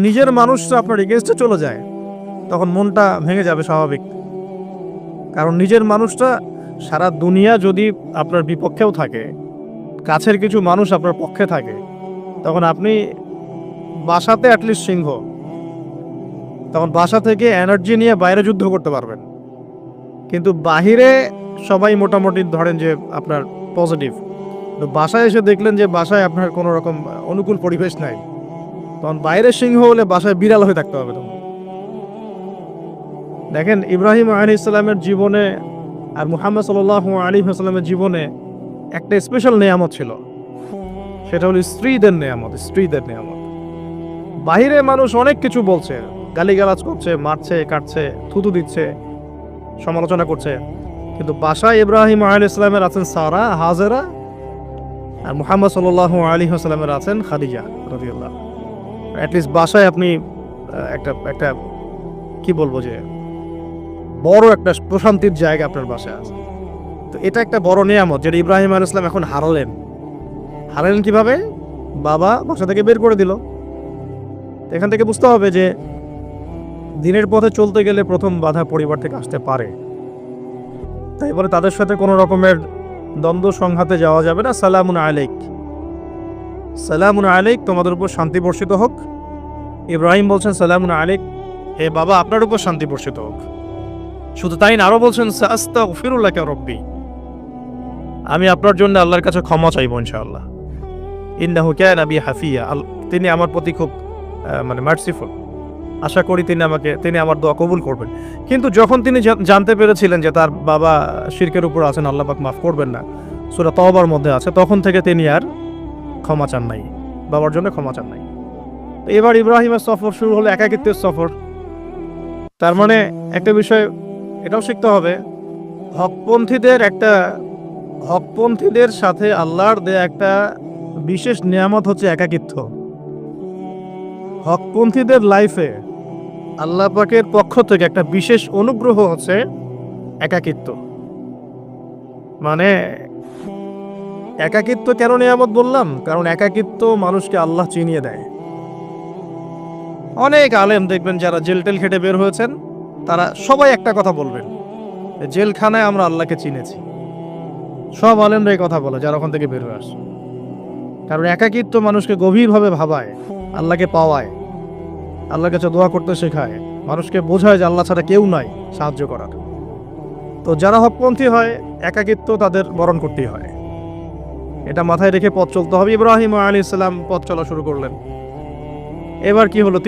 নিজের মানুষরা আপনার এগেইনস্টে চলে যায়, তখন মনটা ভেঙে যাবে স্বাভাবিক। কারণ নিজের মানুষটা সারা দুনিয়া যদি আপনার বিপক্ষেও থাকে, কাছের কিছু মানুষ আপনার পক্ষে থাকে, তখন আপনি বাসাতে অ্যাটলিস্ট সিংহ, তখন বাসা থেকে এনার্জি নিয়ে বাইরে যুদ্ধ করতে পারবেন। কিন্তু বাহিরে সবাই মোটামুটি ধরেন যে আপনার পজিটিভ, তো বাসায় এসে দেখলেন যে বাসায় আপনার কোনো রকম অনুকূল পরিবেশ নাই, তখন বাইরে সিংহ হলে বাসায় বিড়াল হয়ে থাকতে হবে। তখন দেখেন ইব্রাহিম আলাইহিস সালামের জীবনে আর মুহাম্মদ সাল্লাল্লাহু আলাইহি ওয়াসাল্লামের জীবনে একটা স্পেশাল নেয়ামত ছিল, সেটা হলো স্ত্রীদের নেয়ামত। স্ত্রীদের নেয়ামত বাহিরে মানুষ অনেক কিছু বলছে, গালিগালাজ করছে, মারছে, কাটছে, থুতু দিচ্ছে, সমালোচনা করছে, কিন্তু বাসায় ইব্রাহিম আলাইহিস সালামের আছেন সারা, হাজেরা, আর মুহাম্মদ সাল্লাল্লাহু আলাইহি ওয়াসাল্লামের আছেন খাদিজা রাদিয়াল্লাহু। অ্যাটলিস্ট বাসায় আপনি একটা একটা কি বলবো যে বড় একটা প্রশান্তির জায়গা আপনার বাসায় আছে। তো এটা একটা বড় নিয়ামত যেটা ইব্রাহিম আলাইহিস সালাম এখন হারালেন। হারালেন কিভাবে? বাবা বাসা থেকে বের করে দিল। এখান থেকে বুঝতে হবে যে দিনের পথে চলতে গেলে প্রথম বাধা পরিবার থেকে আসতে পারে, তাই বলে তাদের সাথে কোনো রকমের দ্বন্দ্ব সংঘাতে যাওয়া যাবে না। সালামুন আলাইক, সালামুন আলাইক, তোমাদের উপর শান্তি বর্ষিত হোক। ইব্রাহিম বলছেন সালামুন আলাইক, হে বাবা আপনার উপর শান্তি বর্ষিত হোক। শুধু তাই না, আরো বলছেন আস্তাগফিরুল্লাহ রব্বি, আমি আপনার জন্য আল্লাহর কাছে ক্ষমা চাইবো ইনশাআল্লাহ। ইন্নাহু কানা বি হাফিয়া, তিনি আমার প্রতি খুব মানে মার্সিফুল, আশা করি তিনি আমার দোয়া কবুল করবেন। কিন্তু যখন তিনি জানতে পেরেছিলেন যে তার বাবা শিরকের উপর আছেন, আল্লাহ পাক মাফ করবেন না, সূরা তাওবার মধ্যে আছে, তখন থেকে তিনি আর ক্ষমা চান নাই, বাবার জন্য ক্ষমা চান নাই। এবার ইব্রাহিমের সফর শুরু হলো একাকিত্বের সফর। তার মানে একটা বিষয় এটাও শিখতে হবে, হকপন্থীদের সাথে আল্লাহর দেয়া একটা বিশেষ নিয়ামত হচ্ছে একাকিত্ব। হকপন্থীদের লাইফে আল্লাহ পাকের পক্ষ থেকে একটা বিশেষ অনুগ্রহ হচ্ছে একাকিত্ব। মানে একাকিত্ব কেন নিয়ামত বললাম? কারণ একাকিত্ব মানুষকে আল্লাহ চিনিয়ে দেয়। অনেক আলেম দেখবেন যারা জেল টেল খেটে বের হয়েছেন, তারা সবাই একটা কথা বলবেন, জেলখানায় আমরা আল্লাহকে চিনেছি। সব আলেমরা এই কথা বলে যারা ওখান থেকে বের হয়ে আসে। কারণ একাকিত্ব মানুষকে গভীরভাবে ভাবায়, আল্লাহকে পাওয়ায়, আল্লাহর কাছে দোয়া করতে শেখায়, মানুষকে বোঝায় যে আল্লাহ ছাড়া কেউ নাই সাহায্য করার। তো যারা হকপন্থী হয়, একাকিত্ব তাদের বরণ করতেই হয়। এটা মাথায় রেখে পথ চলতে হবে। ইব্রাহিম আলাইহিস সালাম পথ চলা শুরু করলেন। এবার কি হলো?